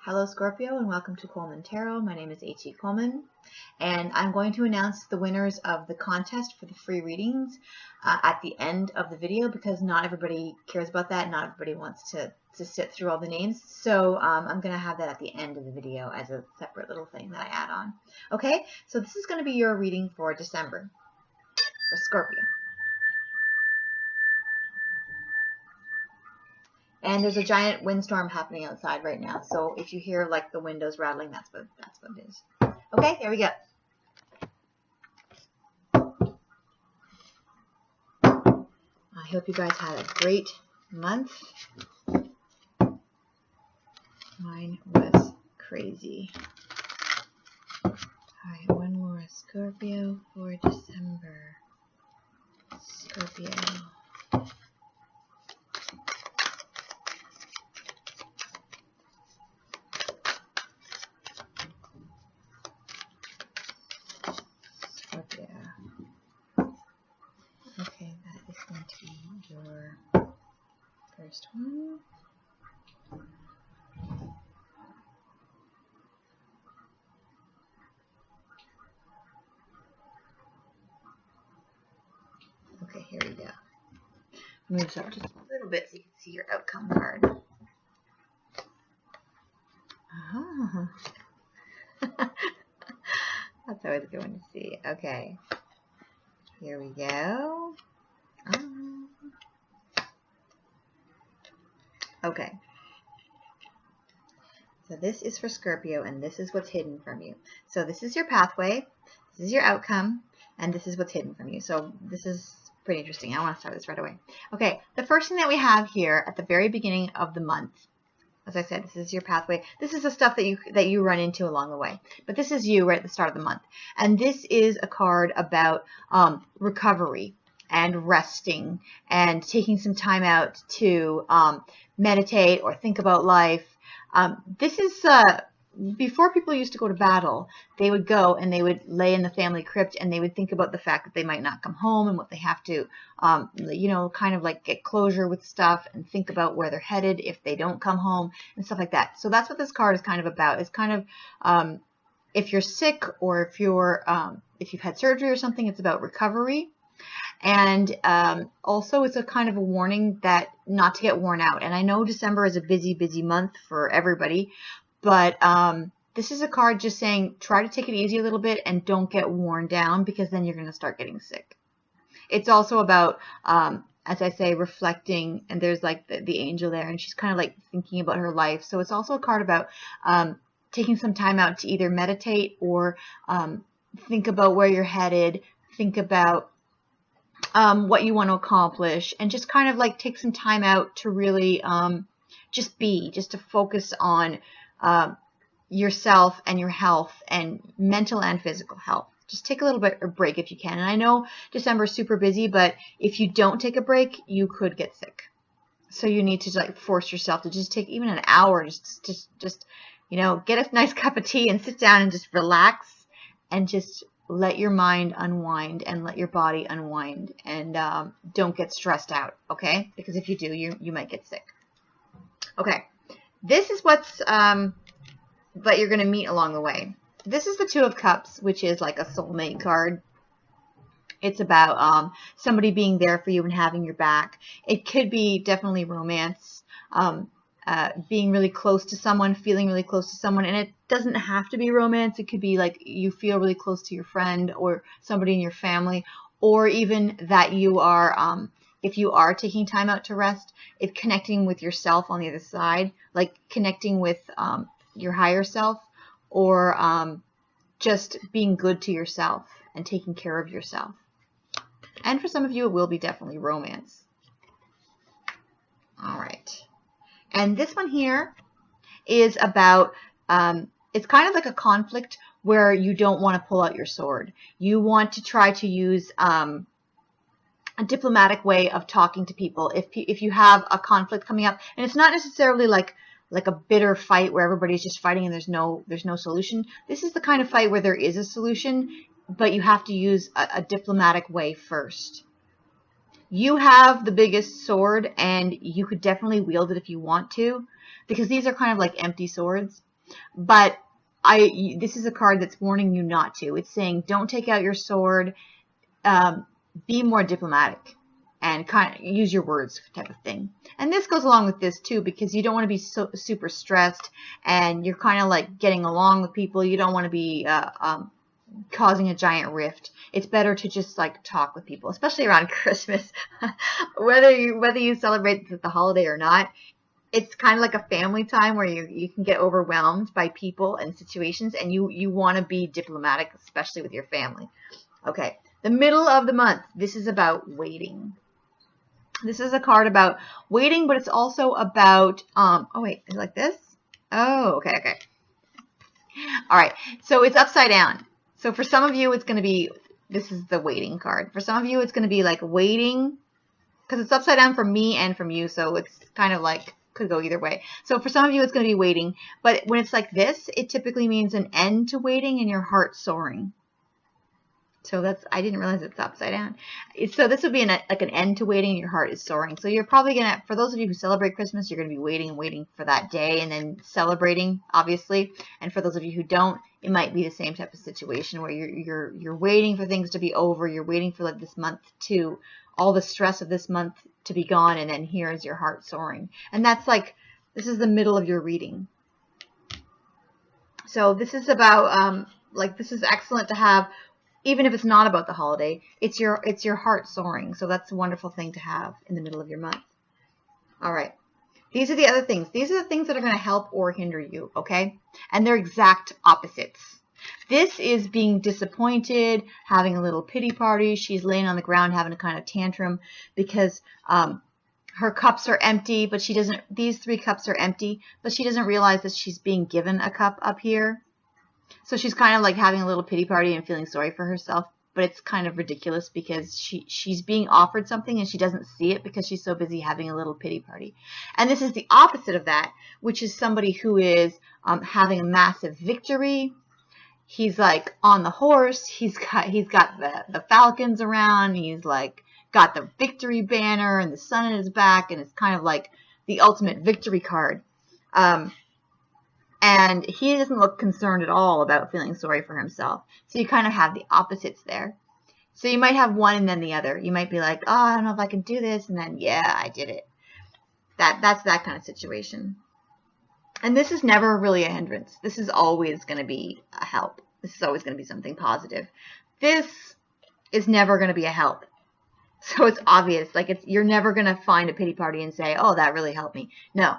Hello Scorpio and welcome to Coleman Tarot. My name is H.E. Coleman and I'm going to announce the winners of the contest for the free readings at the end of the video because not everybody cares about that. Not everybody wants to sit through all the names. So I'm going to have that at the end of the video as a separate little thing that I add on. Okay, so this is going to be your reading for December for Scorpio. And there's a giant windstorm happening outside right now. So if you hear like the windows rattling, that's what it is. Okay, here we go. I hope you guys had a great month. Mine was crazy. Alright, one more Scorpio for December. Scorpio. Okay, that is going to be your first one. Okay, here we go. Move up just a little bit so you can see your outcome card. Oh. That's always a good one to see. Okay. Here we go. Okay. So this is for Scorpio, and this is what's hidden from you. So this is your pathway, this is your outcome, and this is what's hidden from you. So this is pretty interesting. I want to start this right away. Okay, the first thing that we have here at the very beginning of the month, as I said, this is your pathway. This is the stuff that you run into along the way. But this is you right at the start of the month. And this is a card about recovery and resting and taking some time out to meditate or think about life. This is before people used to go to battle, they would go and they would lay in the family crypt and they would think about the fact that they might not come home and what they have to, you know, kind of like get closure with stuff and think about where they're headed if they don't come home and stuff like that. So that's what this card is kind of about. It's kind of, if you're sick or if you've had surgery or something, it's about recovery. And also it's a kind of a warning that not to get worn out. And I know December is a busy month for everybody. But this is a card just saying try to take it easy a little bit and don't get worn down because then you're going to start getting sick. It's also about, as I say, reflecting, and there's like the angel there and she's kind of like thinking about her life. So it's also a card about taking some time out to either meditate or think about where you're headed, think about what you want to accomplish, and just kind of like take some time out to really just to focus on yourself and your health and mental and physical health. Just take a little bit of a break if you can. And I know December is super busy, but if you don't take a break, you could get sick. So you need to like force yourself to just take even an hour, just you know, get a nice cup of tea and sit down and just relax and just let your mind unwind and let your body unwind and don't get stressed out, okay? Because if you do, you might get sick. Okay. This is what's that you're going to meet along the way. This is the Two of Cups, which is like a soulmate card. It's about somebody being there for you and having your back. It could be definitely romance, being really close to someone, feeling really close to someone. And it doesn't have to be romance. It could be like you feel really close to your friend or somebody in your family, or even that you are if you are taking time out to rest, if connecting with yourself on the other side, like connecting with your higher self, or just being good to yourself and taking care of yourself. And for some of you, it will be definitely romance. All right. And this one here is about, it's kind of like a conflict where you don't want to pull out your sword. You want to try to use a diplomatic way of talking to people if you have a conflict coming up, and it's not necessarily like a bitter fight where everybody's just fighting and there's no solution. This is the kind of fight where there is a solution, but you have to use a diplomatic way first. You have the biggest sword and you could definitely wield it if you want to, because these are kind of like empty swords. But this is a card that's warning you not to. It's saying don't take out your sword, be more diplomatic, and kind of use your words type of thing. And this goes along with this too, because you don't want to be so super stressed, and you're kind of like getting along with people. You don't want to be causing a giant rift. It's better to just like talk with people, especially around Christmas. whether you celebrate the holiday or not, it's kind of like a family time where you can get overwhelmed by people and situations, and you want to be diplomatic, especially with your family. Okay, the middle of the month. This is about waiting. This is a card about waiting, but it's also about, oh wait, is it like this? Oh, okay. All right, so it's upside down. So for some of you, it's going to be, this is the waiting card. For some of you, it's going to be like waiting, because it's upside down from me and from you, so it's kind of like, could go either way. So for some of you, it's going to be waiting, but when it's like this, it typically means an end to waiting and your heart soaring. So that's, I didn't realize it's upside down. So this would be like an end to waiting and your heart is soaring. So you're probably going to, for those of you who celebrate Christmas, you're going to be waiting and waiting for that day and then celebrating, obviously. And for those of you who don't, it might be the same type of situation where you're waiting for things to be over. You're waiting for like this month to, all the stress of this month to be gone, and then here is your heart soaring. And that's like, this is the middle of your reading. So this is about, like, this is excellent to have. Even if it's not about the holiday, it's your heart soaring. So that's a wonderful thing to have in the middle of your month. All right. These are the other things. These are the things that are going to help or hinder you, okay? And they're exact opposites. This is being disappointed, having a little pity party. She's laying on the ground having a kind of tantrum because her cups are empty, but she doesn't, these 3 cups are empty, but she doesn't realize that she's being given a cup up here. So she's kind of like having a little pity party and feeling sorry for herself, but it's kind of ridiculous because she's being offered something and she doesn't see it because she's so busy having a little pity party. And this is the opposite of that, which is somebody who is having a massive victory. He's like on the horse. He's got the falcons around. He's like got the victory banner and the sun in his back, and it's kind of like the ultimate victory card. And he doesn't look concerned at all about feeling sorry for himself. So you kind of have the opposites there. So you might have one and then the other. You might be like, oh, I don't know if I can do this. And then, yeah, I did it. That's that kind of situation. And this is never really a hindrance. This is always going to be a help. This is always going to be something positive. This is never going to be a help. So it's obvious. Like you're never going to find a pity party and say, oh, that really helped me. No.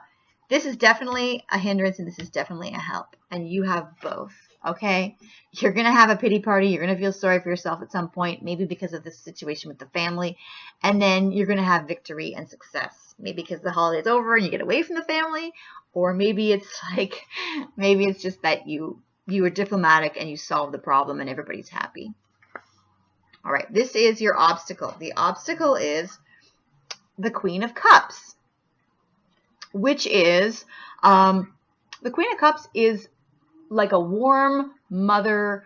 This is definitely a hindrance and this is definitely a help. And you have both, okay? You're going to have a pity party. You're going to feel sorry for yourself at some point, maybe because of this situation with the family. And then you're going to have victory and success. Maybe because the holiday's over and you get away from the family. Or maybe it's like, maybe it's just that you were diplomatic and you solved the problem and everybody's happy. All right, this is your obstacle. The obstacle is the Queen of Cups, which is, the Queen of Cups is like a warm mother,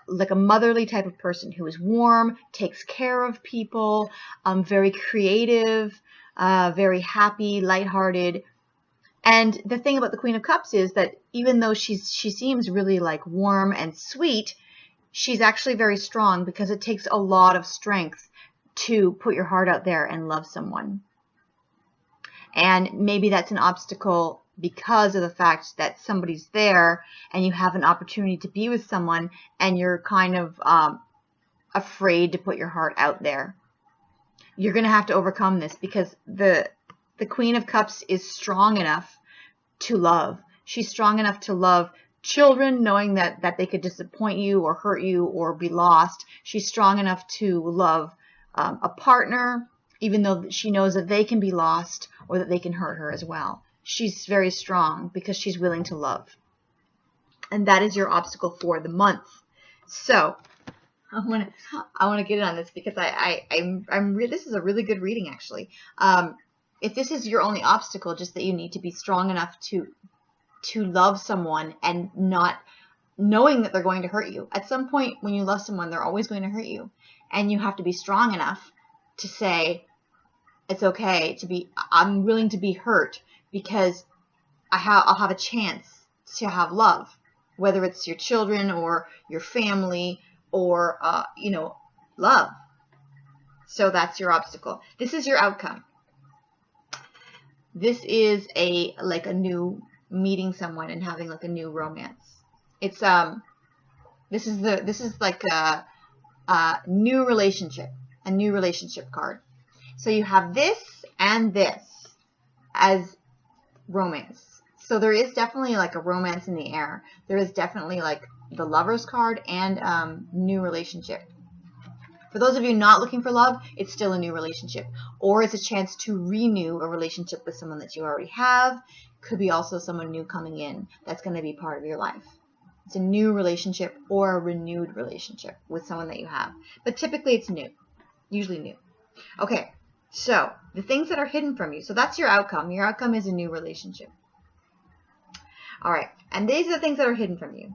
like a motherly type of person who is warm, takes care of people, very creative, very happy, lighthearted. And the thing about the Queen of Cups is that even though she seems really like warm and sweet, she's actually very strong because it takes a lot of strength to put your heart out there and love someone. And maybe that's an obstacle because of the fact that somebody's there and you have an opportunity to be with someone and you're kind of afraid to put your heart out there. You're going to have to overcome this because the Queen of Cups is strong enough to love. She's strong enough to love children, knowing that they could disappoint you or hurt you or be lost. She's strong enough to love a partner, even though she knows that they can be lost or that they can hurt her as well. She's very strong because she's willing to love. And that is your obstacle for the month. So I want to get in on this because this is a really good reading actually. If this is your only obstacle, just that you need to be strong enough to love someone and not knowing that they're going to hurt you. At some point when you love someone, they're always going to hurt you. And you have to be strong enough to say, it's okay to be, I'm willing to be hurt because I'll have a chance to have love, whether it's your children or your family or, love. So that's your obstacle. This is your outcome. This is like a new meeting someone and having like a new romance. It's this is like a new relationship, a new relationship card. So you have this and this as romance. So there is definitely like a romance in the air. There is definitely like the Lovers card and new relationship. For those of you not looking for love, it's still a new relationship. Or it's a chance to renew a relationship with someone that you already have. Could be also someone new coming in that's going to be part of your life. It's a new relationship or a renewed relationship with someone that you have. But typically it's new. Usually new. Okay, so the things that are hidden from you. So that's your outcome. Your outcome is a new relationship. All right, and these are the things that are hidden from you.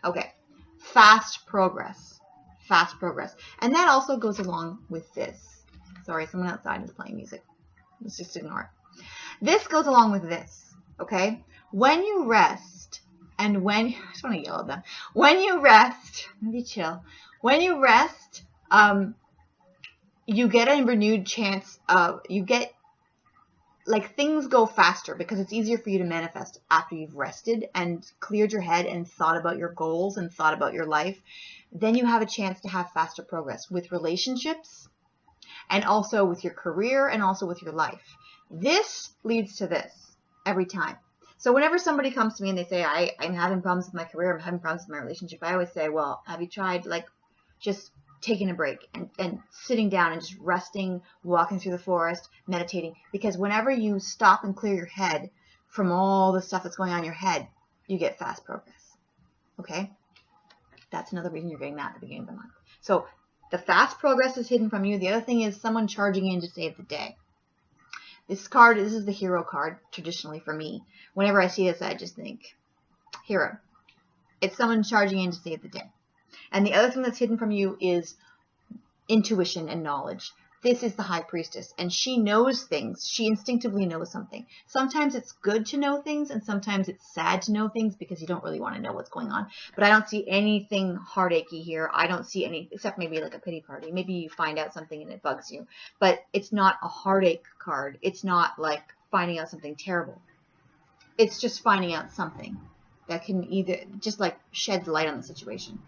Okay, fast progress. Fast progress. And that also goes along with this. Sorry, someone outside is playing music. Let's just ignore it. This goes along with this, okay? When you rest, and when, I just want to yell at them. When you rest, maybe chill. When you rest, you get a renewed chance of, like things go faster because it's easier for you to manifest after you've rested and cleared your head and thought about your goals and thought about your life. Then you have a chance to have faster progress with relationships and also with your career and also with your life. This leads to this every time. So whenever somebody comes to me and they say, I'm having problems with my career, I'm having problems with my relationship, I always say, well, have you tried like just taking a break and sitting down and just resting, walking through the forest, meditating? Because whenever you stop and clear your head from all the stuff that's going on in your head, you get fast progress. Okay? That's another reason you're getting that at the beginning of the month. So the fast progress is hidden from you. The other thing is someone charging in to save the day. This is the hero card traditionally for me. Whenever I see this, I just think hero. It's someone charging in to save the day. And the other thing that's hidden from you is intuition and knowledge. This is the High Priestess, and she knows things. She instinctively knows something. Sometimes it's good to know things, and sometimes it's sad to know things because you don't really want to know what's going on. But I don't see anything heartachy here. I don't see any, except maybe like a pity party. Maybe you find out something and it bugs you. But it's not a heartache card. It's not like finding out something terrible. It's just finding out something that can either just like shed light on the situation.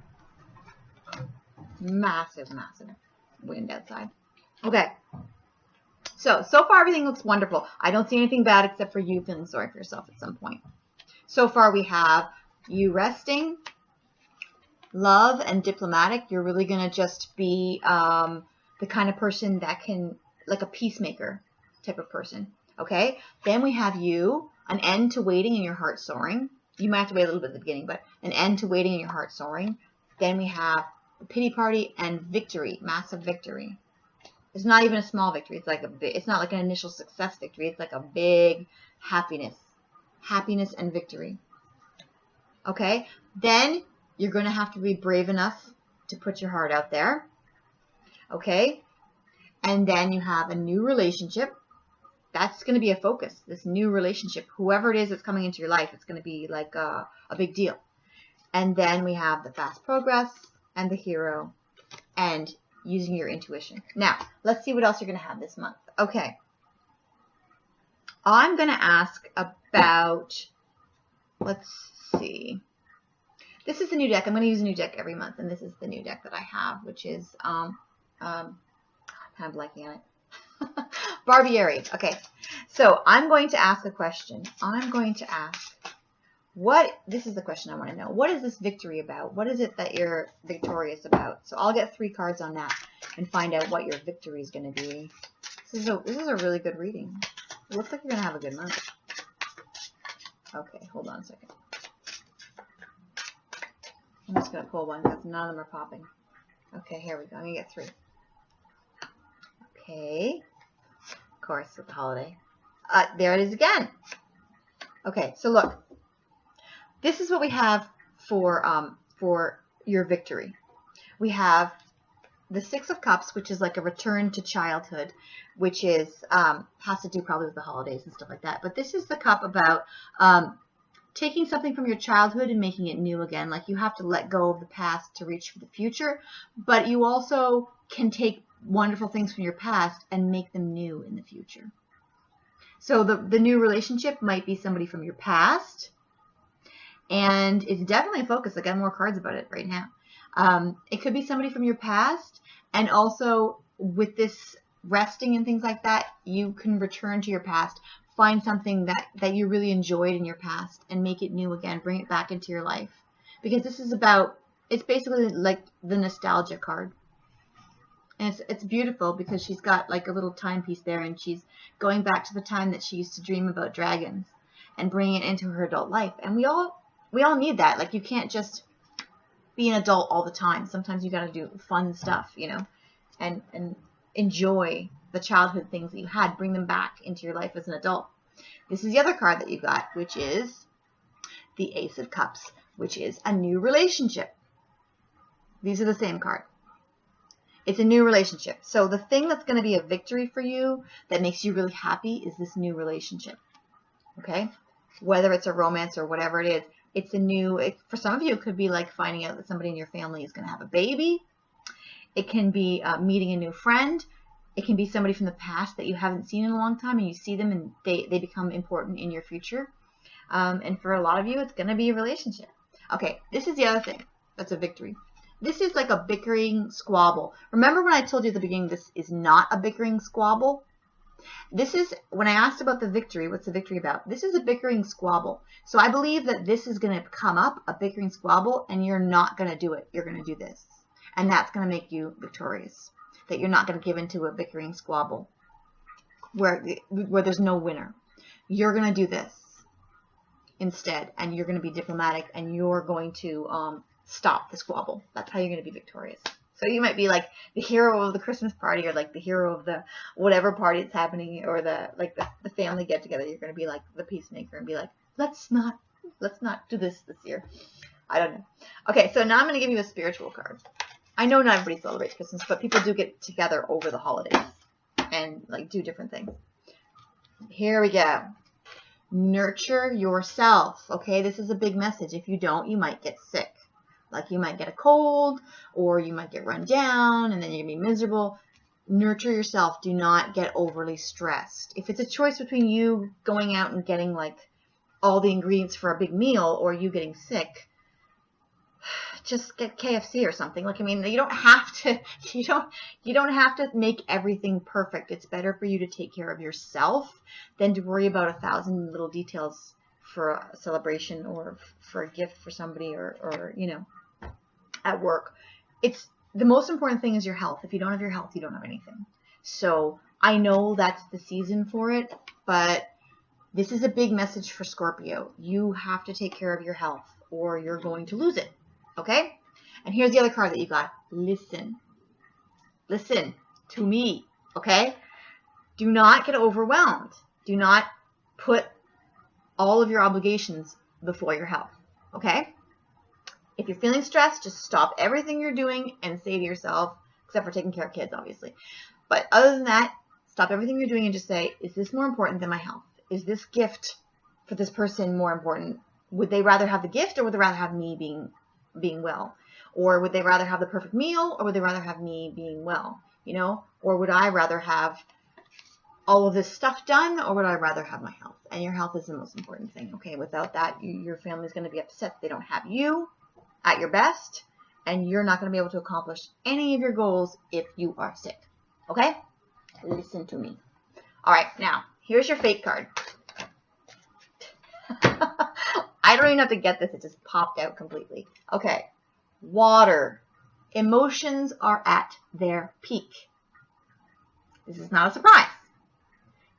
Massive, massive wind outside. Okay, so far everything looks wonderful. I don't see anything bad except for you feeling sorry for yourself at some point. So far we have you resting, love, and diplomatic. You're really going to just be the kind of person that can, like a peacemaker type of person. Okay, then we have you, an end to waiting and your heart soaring. You might have to wait a little bit at the beginning, but an end to waiting and your heart soaring. Then we have the pity party and victory, massive victory. It's not even a small victory. It's like it's not like an initial success victory. It's like a big happiness and victory. Okay? Then you're going to have to be brave enough to put your heart out there. Okay? And then you have a new relationship. That's going to be a focus, this new relationship. Whoever it is that's coming into your life, it's going to be like a big deal. And then we have the fast progress and the hero and using your intuition. Now, let's see what else you're going to have this month. Okay. I'm going to ask about, let's see. This is the new deck. I'm going to use a new deck every month, and this is the new deck that I have, which is, I'm kind of blanking on it. Barbieri. Okay. So I'm going to ask a question. I'm going to ask, this is the question I want to know. What is this victory about? What is it that you're victorious about? So I'll get 3 cards on that and find out what your victory is going to be. This is a really good reading. It looks like you're going to have a good month. Okay, hold on a second. I'm just going to pull one because none of them are popping. Okay, here we go. I'm going to get 3. Okay. Of course, with the holiday. There it is again. Okay, so look. This is what we have for your victory. We have the 6 of Cups, which is like a return to childhood, which is has to do probably with the holidays and stuff like that. But this is the cup about taking something from your childhood and making it new again. Like you have to let go of the past to reach for the future, but you also can take wonderful things from your past and make them new in the future. So the new relationship might be somebody from your past, and it's definitely a focus. I got more cards about it right now. It could be somebody from your past, and also with this resting and things like that, you can return to your past, find something that you really enjoyed in your past and make it new again, bring it back into your life. Because this is about, it's basically like the nostalgia card. And it's beautiful because she's got like a little timepiece there, and she's going back to the time that she used to dream about dragons and bringing it into her adult life. And we all need that. Like you can't just be an adult all the time. Sometimes you got to do fun stuff, you know, and enjoy the childhood things that you had, bring them back into your life as an adult. This is the other card that you got, which is the Ace of Cups, which is a new relationship. These are the same card. It's a new relationship. So the thing that's going to be a victory for you that makes you really happy is this new relationship. Okay? Whether it's a romance or whatever it is, it's a new, for some of you, it could be like finding out that somebody in your family is going to have a baby. It can be meeting a new friend. It can be somebody from the past that you haven't seen in a long time, and you see them and they become important in your future. And for a lot of you, it's going to be a relationship. Okay, this is the other thing that's a victory. This is like a bickering squabble. Remember when I told you at the beginning this is not a bickering squabble? This is, when I asked about the victory, what's the victory about? This is a bickering squabble. So I believe that this is going to come up, a bickering squabble, and you're not going to do it. You're going to do this. And that's going to make you victorious. That you're not going to give into a bickering squabble where there's no winner. You're going to do this instead, and you're going to be diplomatic, and you're going to stop the squabble. That's how you're going to be victorious. So you might be like the hero of the Christmas party, or like the hero of the whatever party it's happening, or the family get together. You're going to be like the peacemaker and be like, let's not do this year. I don't know. Okay, so now I'm going to give you a spiritual card. I know not everybody celebrates Christmas, but people do get together over the holidays and like do different things. Here we go. Nurture yourself. Okay, this is a big message. If you don't, you might get sick. Like you might get a cold, or you might get run down, and then you're going to be miserable. Nurture yourself. Do not get overly stressed. If it's a choice between you going out and getting like all the ingredients for a big meal, or you getting sick, just get KFC or something. Like, I mean, you don't have to make everything perfect. It's better for you to take care of yourself than to worry about 1,000 little details for a celebration or for a gift for somebody, or you know, at work. It's the most important thing is your health. If you don't have your health, you don't have anything. So I know that's the season for it, but this is a big message for Scorpio. You have to take care of your health, or you're going to lose it. Okay? And here's the other card that you got. Listen. Listen to me. Okay? Do not get overwhelmed. Do not put all of your obligations before your health. Okay? If you're feeling stressed, just stop everything you're doing and say to yourself, except for taking care of kids, obviously. But other than that, stop everything you're doing and just say, is this more important than my health? Is this gift for this person more important? Would they rather have the gift, or would they rather have me being well? Or would they rather have the perfect meal, or would they rather have me being well? You know? Or would I rather have all of this stuff done, or would I rather have my health? And your health is the most important thing. Okay? Without that, your family's going to be upset. They don't have you at your best, and you're not going to be able to accomplish any of your goals if you are sick. Okay? Listen to me. All right, now, here's your fate card. I don't even have to get this. It just popped out completely. Okay. Water. Emotions are at their peak. This is not a surprise.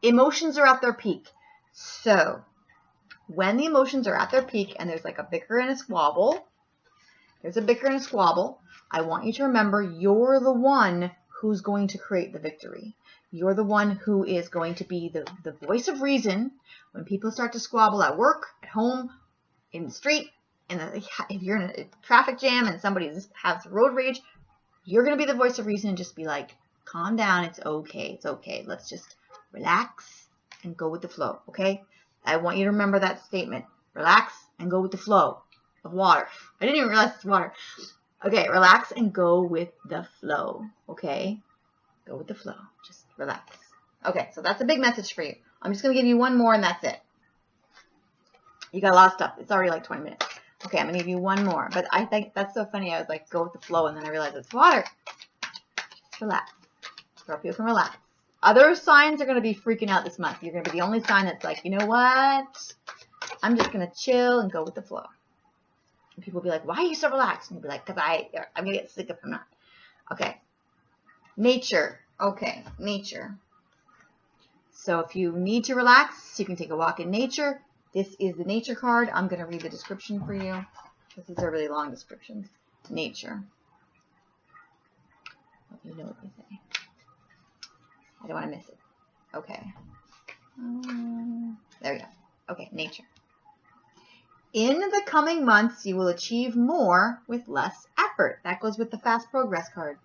Emotions are at their peak. So, when the emotions are at their peak and there's like a bicker and a squabble, I want you to remember you're the one who's going to create the victory. You're the one who is going to be the voice of reason when people start to squabble at work, at home, in the street, and if you're in a traffic jam and somebody just has road rage, you're going to be the voice of reason and just be like, calm down, it's okay, it's okay. Let's just relax and go with the flow, okay? I want you to remember that statement. Relax and go with the flow of water. I didn't even realize it's water. Okay, relax and go with the flow. Okay, go with the flow. Just relax. Okay, so that's a big message for you. I'm just going to give you one more and that's it. You got a lot of stuff. It's already like 20 minutes. Okay, I'm going to give you one more. But I think that's so funny. I was like, go with the flow, and then I realized it's water. Just relax. Scorpio can relax. Other signs are going to be freaking out this month. You're going to be the only sign that's like, you know what? I'm just going to chill and go with the flow. And people will be like, why are you so relaxed? And you'll be like, because I'm going to get sick if I'm not. Okay. Nature. Okay, nature. So if you need to relax, you can take a walk in nature. This is the nature card. I'm going to read the description for you. This is a really long description. Nature. Let me know what they say. I don't want to miss it. Okay. There we go. Okay, nature. In the coming months, you will achieve more with less effort. That goes with the fast progress card.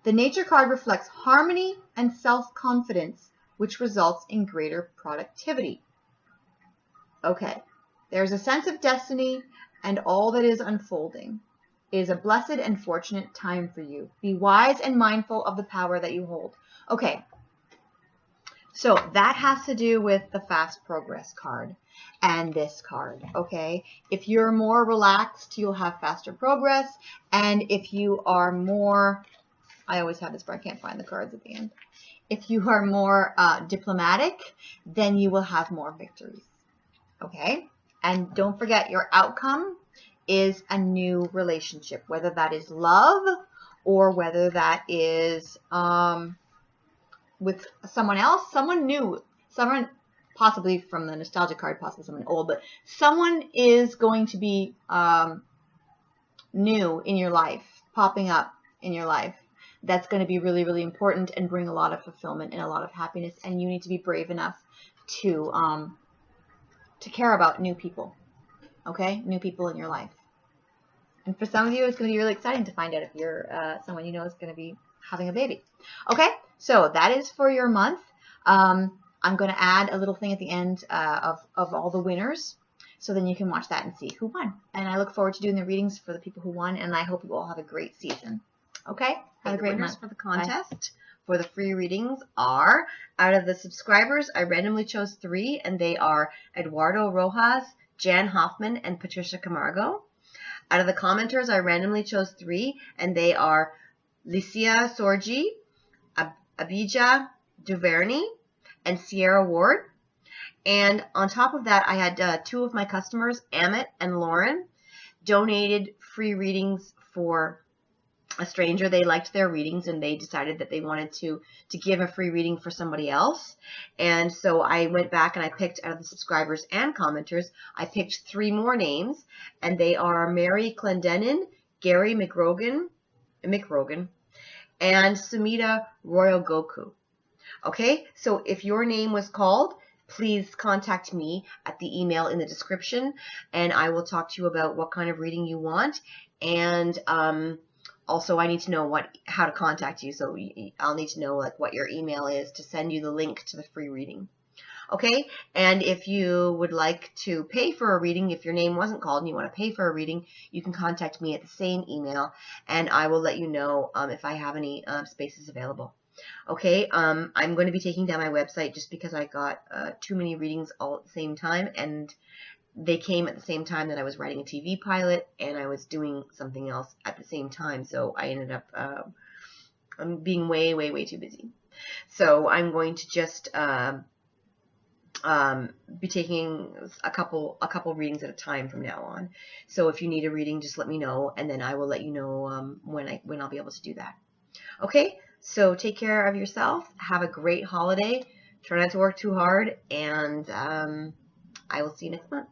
The nature card reflects harmony and self-confidence, which results in greater productivity. Okay, there's a sense of destiny and all that is unfolding. It is a blessed and fortunate time for you. Be wise and mindful of the power that you hold. Okay, so that has to do with the fast progress card and this card, okay? If you're more relaxed, you'll have faster progress. And if you are more, I always have this, but I can't find the cards at the end. If you are more diplomatic, then you will have more victories. Okay, and don't forget your outcome is a new relationship, whether that is love or whether that is with someone else, someone new, someone possibly from the nostalgia card, possibly someone old, but someone is going to be new in your life, popping up in your life. That's going to be really, really important and bring a lot of fulfillment and a lot of happiness, and you need to be brave enough to care about new people, okay? New people in your life. And for some of you, it's going to be really exciting to find out if you're someone you know is going to be having a baby. Okay, so that is for your month. I'm going to add a little thing at the end of all the winners, so then you can watch that and see who won. And I look forward to doing the readings for the people who won, and I hope you all have a great season. Okay, have a great month. For the contest. Bye. For the free readings are, out of the subscribers, I randomly chose 3, and they are Eduardo Rojas, Jan Hoffman, and Patricia Camargo. Out of the commenters, I randomly chose 3, and they are Licia Sorgi, Abija Duvernay, and Sierra Ward. And on top of that, I had 2 of my customers, Amit and Lauren, donated free readings for a stranger. They liked their readings and they decided that they wanted to give a free reading for somebody else. And so I went back and I picked, out of the subscribers and commenters, I picked 3 more names, and they are Mary Clendenin, Gary McRogan, and Sumita Royal Goku. Okay, so if your name was called, please contact me at the email in the description, and I will talk to you about what kind of reading you want. And also, I need to know how to contact you, so I'll need to know like what your email is to send you the link to the free reading. Okay, and if you would like to pay for a reading, if your name wasn't called and you want to pay for a reading, you can contact me at the same email, and I will let you know if I have any spaces available. Okay, I'm going to be taking down my website just because I got too many readings all at the same time, and they came at the same time that I was writing a TV pilot and I was doing something else at the same time, so I ended up being way, way, way too busy. So I'm going to just be taking a couple readings at a time from now on. So if you need a reading, just let me know, and then I will let you know when I'll be able to do that. Okay, so take care of yourself. Have a great holiday. Try not to work too hard, and I will see you next month.